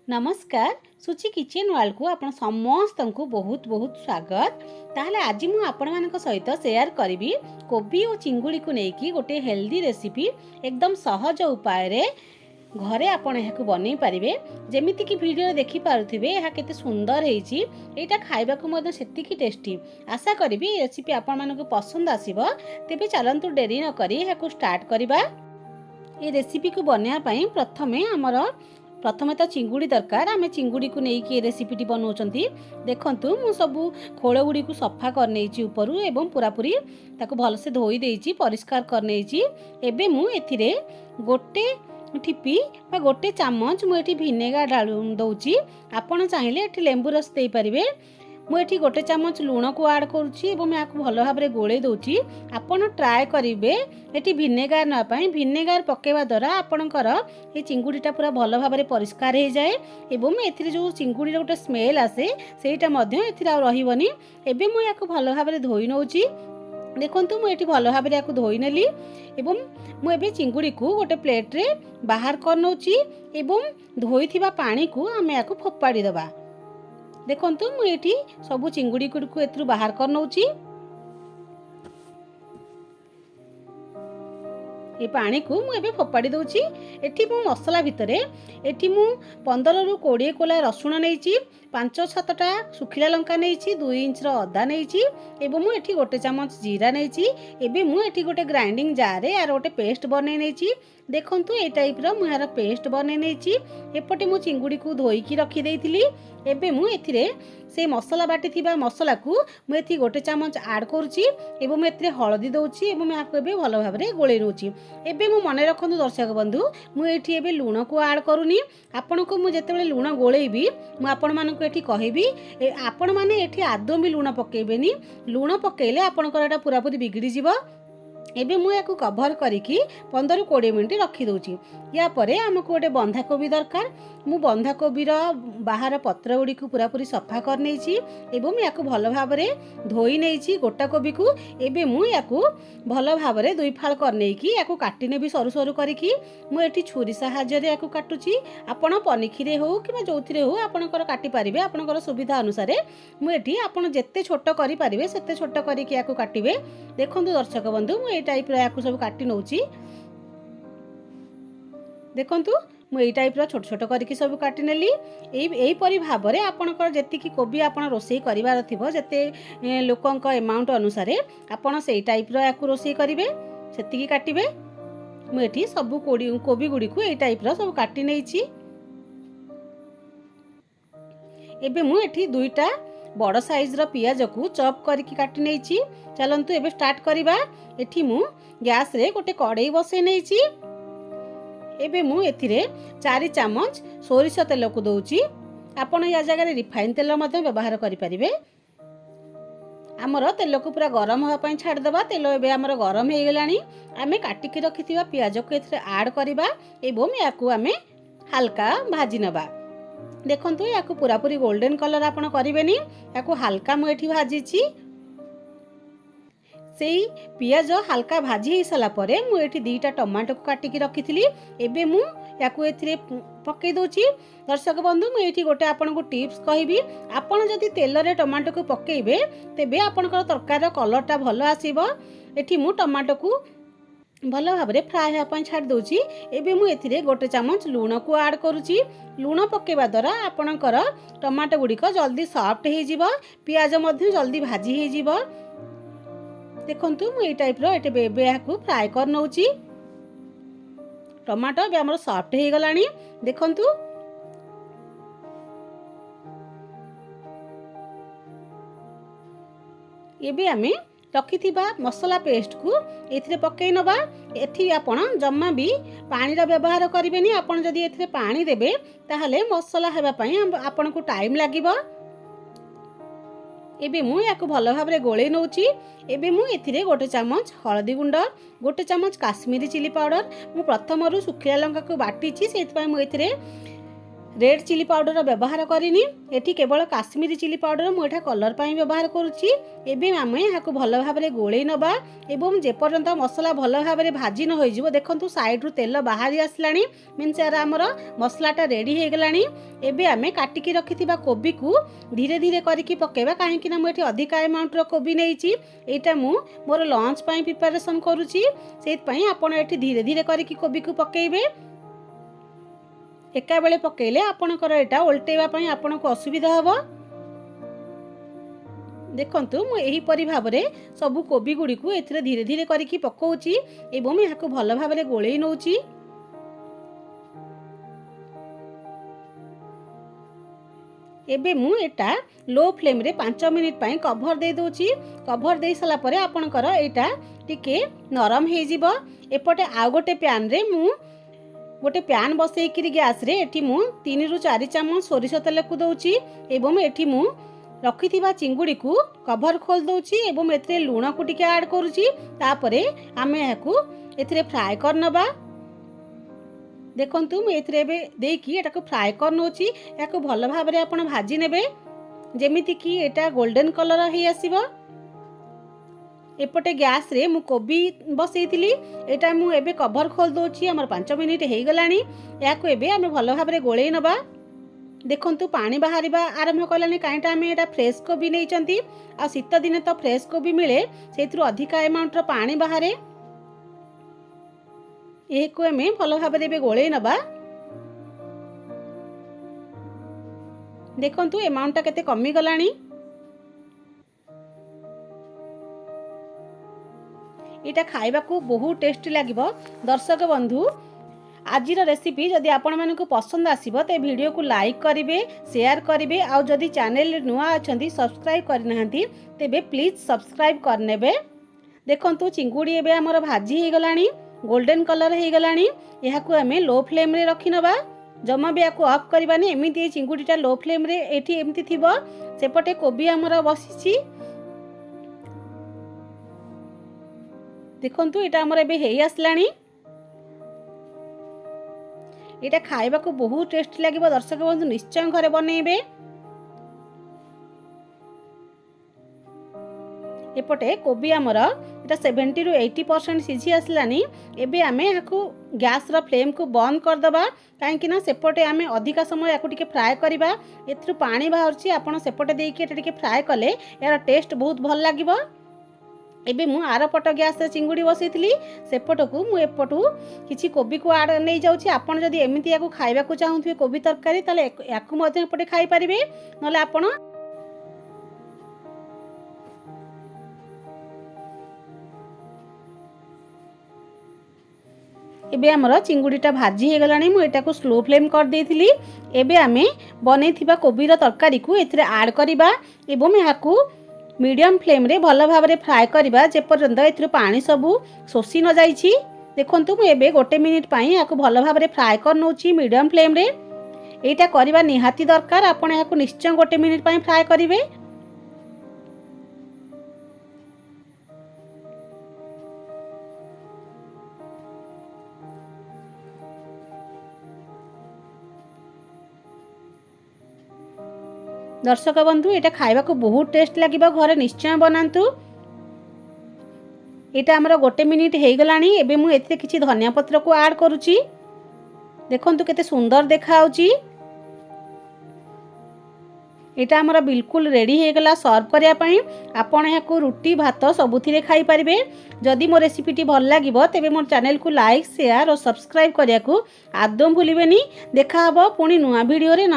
नमस्कार सुचि kitchen world को आपण समस्त को बहुत बहुत स्वागत। ताहले आज मु आपण मान सहित शेयर करी कोबी और चिंगुड़ी को लेकिन गोटे हेल्दी रेसिपी एकदम सहज उपाय रे घरे आपण यह बन पारे। जमीती कि वीडियो देखि पारुथिबे यह केते सुंदर हेची, एटा खाइबा को मदे सेतिकी टेस्टी। आशा करी रेसिपी आपण मान को पसंद आसीबो। तेबे चलंतु डेरी न करी यह स्टार्ट करिबा। ये रेसिपी को बनया पई प्रथमे तो चिंगुड़ी दरकार। आम चिंगुड़ी को लेकिन रेसिपीटी बनाऊँगी। देखंतु मु सबू खोल गुड़ी को सफा करने ऊपर एवं पूरापूरी ताको भलसे धोई देइछि, परिष्कार करने। एबे मु एथिरे गोटे ठिपी बा गोटे चामच मु एठी भिनेगार डालू दउछि। आपण चाहिले एठी लेंबू रस देई परिबे। मुझे गोटे चामच लुण को आड करुच्ची एवं या भल भाव में गोले दूची। आपण ट्राए करेंगे ये भिनेगार नापाई। भिनेगार पकेवा द्वारा आपणकर ये चिंगुड़ीटा पूरा भल भाव में परिष्कार हो जाए एवं ए जो चिंगुड़ी गोटे स्मेल आसे सेटा रही। एवं मुझे भल भाव में धोई नौची। देखंतु मुझे भल भाव में धोई नेली एवं मुझे चिंगुड़ी को गोटे प्लेट रे बाहर कर नौची एवं धोई थिबा पानी को आम या फोपाड़ी दबा। देखंतु मुझे सबू चिंगुड़ी को एथु बाहर कर नौची। ये पानी को मुझे फोपाड़ी दूची। एठी मु मसला भितर एठी मु 15 रु 20 कोला रसुण नहीं, 5-7टा सुखिला लंका नहीं, 2 इंच अदा नहीं एवं मु एठी गोटे चामच जीरा नहीं। एबे मु एठी गोटे ग्राइंडिंग जार रे यार गोटे पेस्ट बनै नहीं। देखंतु ए टाइप रो मु यार पेस्ट बनै नहीं। एपटे मु चिंगुड़ी को धोईकी रखी देइथिली। एबे मु एथिरे से मसला बाटी थिबा मसला को मु एथि गोटे चामच ऐड करूची एवं एथिरे हळदी दउची एवं याको एबे भल भाव में गोळे रोची। एबे मु मने रखंतु दर्शक बंधु मु एठी एबे लूण को ऐड करूनी। आपण को मु जेतेबेले लूण गोळेबी मु आपण मान को एठी कहबी आपण माने एठी आदो भी लूण पकेबेनी। लूण पकेले आपणकर एटा पूरा पूरी बिगड़ी जिवो। एबे मु याकू कभर करिकी 15-20 मिनिट रखी दउची। या परे हमको गोटे बंधाकोबी दरकार। मु बंधाकोबीर बाहर पत्र गुड़ी को पूरा पूरी सफा कर नेछि एवं याकू भल भाव में धोई नेछि गोटा कोबी को। एबे मु याकू भल भाव में 2 फाळ कर नेकी याकू काटी नेबी सरू सरू करिकी। मु एठी छुरी सहाय्य रे याकू काटुची। आपण पनिखिरे हो कि जोथिरे हो आपणकर काटी परिबे आपणकर सुविधा अनुसार। मु एठी आपण जेते छोट करि परिबे सेते छोट करिकी याकू काटिबे। देखंतु दर्शक बंधु मु ए टाइप रो याकू सब काटी नउची। देखंतु मु ए टाइप रो छोट छोट करके सब काटी नेली। एई परि भाव में आपणकर जेतिकी कोबी आपण रोसई करिवार थिबो जेते लोकंक अमाउंट अनुसार आपण सेई टाइप रो याकू रोसई करिवे सेतिकी काटिबे। मु एठी सब कोबी गुडी को एई टाइप रो सब काटी नेइची। एबे मु एठी 2टा बड़ साइज रो पियाज को चॉप करके काटी नेइची। चलंतु एबे स्टार्ट करिबा। एठी मु गैस रे गोटे कढ़ाई बसई नेइची। एबे मु एथिरे 4 चामच सोरिष तेल को दउची। आपण या जगह रिफाइन तेल मते व्यवहार करि परिबे। हमर तेल को पूरा गरम होआ पई छाड़ दबा। तेल एबे हमर गरम हे गेलानी। आमे काटी के रखिथिबा पियाज को एथिरे ऐड करिबा एवं याकू आमे हल्का भाजी नबा। देखंतु याकू पूरा पूरी गोल्डन कलर आपण करिवेनी, याकू हल्का मु एठी भाजीची। सेई पियाज हल्का भाजी हो सारा पर मुझे 2टा टमाटो को काटिकी रखी। एबे मु याकू एथिरे पकई दोची। दर्शक बंधु मुझे गोटे आपन को टिप्स कहबी। आपण जदि तेल रे टमाटो को पकेइबे तेबे आपनकर तरकारी कलरटा भल आसीबो। एठी मु टमाटो को भल भाव में फ्राए होगा छाड़ दूची। एबे मु एथिरे गोटे चामच लूण को ऐड करुची। लूण पकेवा द्वारा आपणकर टमाटो गुड़िक जल्दी सॉफ्ट हो जिवो, पियाज मध्य जल्दी भाजी हो जिवो। देखंतु मु ए टाइप रो एटे बेबे याकू फ्राए कर नउची। टमाटो बे हमर सॉफ्ट हो गलानी। देखंतु एबे आमे रखिथिबा मसला पेस्ट को एथिरे पकई नबा। एथि आपण जम्मा भी पानी रा व्यवहार करिवेनी। आपण जदि एथिरे पानी देबे ताहले मसला हेबा पई आपण को टाइम लागिबो। एबे मु याकू भल भाव में गोले नउची। एबे मु एथिरे गोटे चामच हळदी गुंड, गोटे चामच काश्मीरी चिली पाउडर। मु प्रथम रु सुखिला लंका को बाटीची सेत पई मु एथिरे रेड चिली पाउडर व्यवहार करिनी एठी केवल काश्मीरी चिली पाउडर मुझे कलर पाई व्यवहार करुच्ची। एबे आमे याकू भल भाव में गोले नबा एवं जेपर्यंत मसला भल भाव में भाजी न हो देखंतु साइड रु तेल बाहरी आसलानी मीन्स यार आमर मसलाटा रेडी हो गलानी। एबे आमे काटिकी रखिथिबा कोबी को धीरे धीरे करके पकेबा काहेकि ना मुझे अधिक अमाउंट रो कोबी नहींची। एटा मु मोर लंच पाई प्रिपरेशन करूची सेत पई आपण एठी धीरे धीरे करके कोबी को पकेइबे। एका बेले पकेले आपणकर एटा ओल्टेवा पई आपनको असुविधा हबो। देखंतु मु एही परि भाबरे सबु कोबी गुडी को एथिरे धीरे धीरे करके पकोउची एवं याकू भल भाबरे गोळेई नउची। एबे मु एटा लो फ्लेम रे 5 मिनिट पई कवर दे दोची। कवर दे सला परे आपणकर एटा टिके नरम हे जिवो। एपटे आ गोटे पैन रे मु गोटे पैन बसैकरी गैस रे एठी मु 3 रु 4 चम्मच सोरिष तेल को दउची एवं एठी मु रखिथिबा चिंगुड़ी को कवर खोल दउची एवं एथिरे लूण को टिके ऐड करूची। तापरे आमे याकू एथिरे फ्राई करनबा। देखंतु मु एथिरे बे देकी एटा को फ्राई करनोची। याकू भल भाव रे आपण भाजी नेबे जेमिति कि एटा गोल्डन कलर हे आसीबो। एपटे गैस रे मु कोबी बसैतिली एटा मु एबे कवर खोल दोची। हमर 5 मिनिट हे गलानी। याकू एबे आमे भल भाव रे गोळेई नबा। देखंतु पानी बाहरिबा आरंभ कलानी काईटा आमे एटा फ्रेश कोबी नैचंती आ शीत दिने तो फ्रेश कोबी मिले सेथरु अधिक अमाउंट रो पानी बाहरे। एको आमे भल भाव रे एबे गोळेई नबा। देखंतु अमाउंट केते कमी गलानी। इटा खाइबा को बहुत टेस्टी लागिबो। दर्शक बंधु आजिर रेसिपी जदि आपण मानकु पसंद आसीबो ते वीडियो को लाइक करिवे शेयर करिवे आ जदि चैनल नुआ अछंती सब्सक्राइब करनाहंती तेबे प्लीज सब्सक्राइब करनेबे। देखंतु चिंगुड़ी एबे हमर भाजी हे गलानी गोल्डन कलर हे गलानी। एहाकू हमें लो फ्लेम रे रखि नबा जमा भी याकू ऑफ करबानी। एमिति चिंगुड़ीटा लो फ्लेम रे एठी एमिति थिबो सेपटे कोबी हमर बसिची। देखंतु एटा हमर एबे हेई आसलानी। एटा खाइबा को बहुत टेस्टी लागिबो। दर्शक बंधु निश्चय घरे बनैबे। एपटे कोबी हमर एटा 70 रु 80% सिझी आसलानी। एबे आमे याकू गैस रो फ्लेम को बंद कर दबा काहेकि ना सेपटे आमे अधिका समय याकू टिके फ्राई करिबा। एथरु पानी बाहरची आपण सेपटे देकी एटा टिके फ्राई कले यार टेस्ट बहुत भल लागिबो। एबे मु आर पट गैस रे चिंगुड़ी बसैतिली सेपट को मु एपटू किछि कोबी को आड नै जाउची। आपण जदि एमिति याकू खाइबा को चाहुथि कोबी तरकारी ताले याकू मध्ये एपटे खाइ परिबे नले आपण। एबे हमर चिंगुड़ीटा भाजी हे गलानी। मु एटा को स्लो फ्लेम कर देइथिली। एबे आमे बनेथिबा कोबी रो तरकारी को एथिरे ऐड करिबा एवं याकू मीडियम फ्लेम रे भल भाव रे फ्राई करिबा जे पर्यंत एथिरे पानी सबु सोसी न जाईछि। देखंतु मु एबे गोटे मिनिट पई याकू भल भाव रे फ्राई कर नउछि मीडियम फ्लेम रे। एटा करिबा निहाती दरकार। आपण याकू निश्चय गोटे मिनिट पई फ्राई करिवे। दर्शक बंधु एटा खाइबा को बहुत टेस्ट लागिबा। घरे निश्चय बनांतु। एटा हमर गोटे मिनिट हे गलानी। एबे मु एथिरे किछि धनिया पत्र को ऐड करूची। देखंतु केते सुंदर देखा आउची। एटा हमर बिल्कुल रेडी हे गला सर्व करिया पई। आपण याकू रुटी भात सबुथिरे खाइ परिबे। जदि मो रेसिपीटी भल लागिबो तेबे मोर चैनल को लाइक शेयर और सब्सक्राइब करिया को आदम भूलिबेनी। देखा हबो पुनी नुआ वीडियो रे।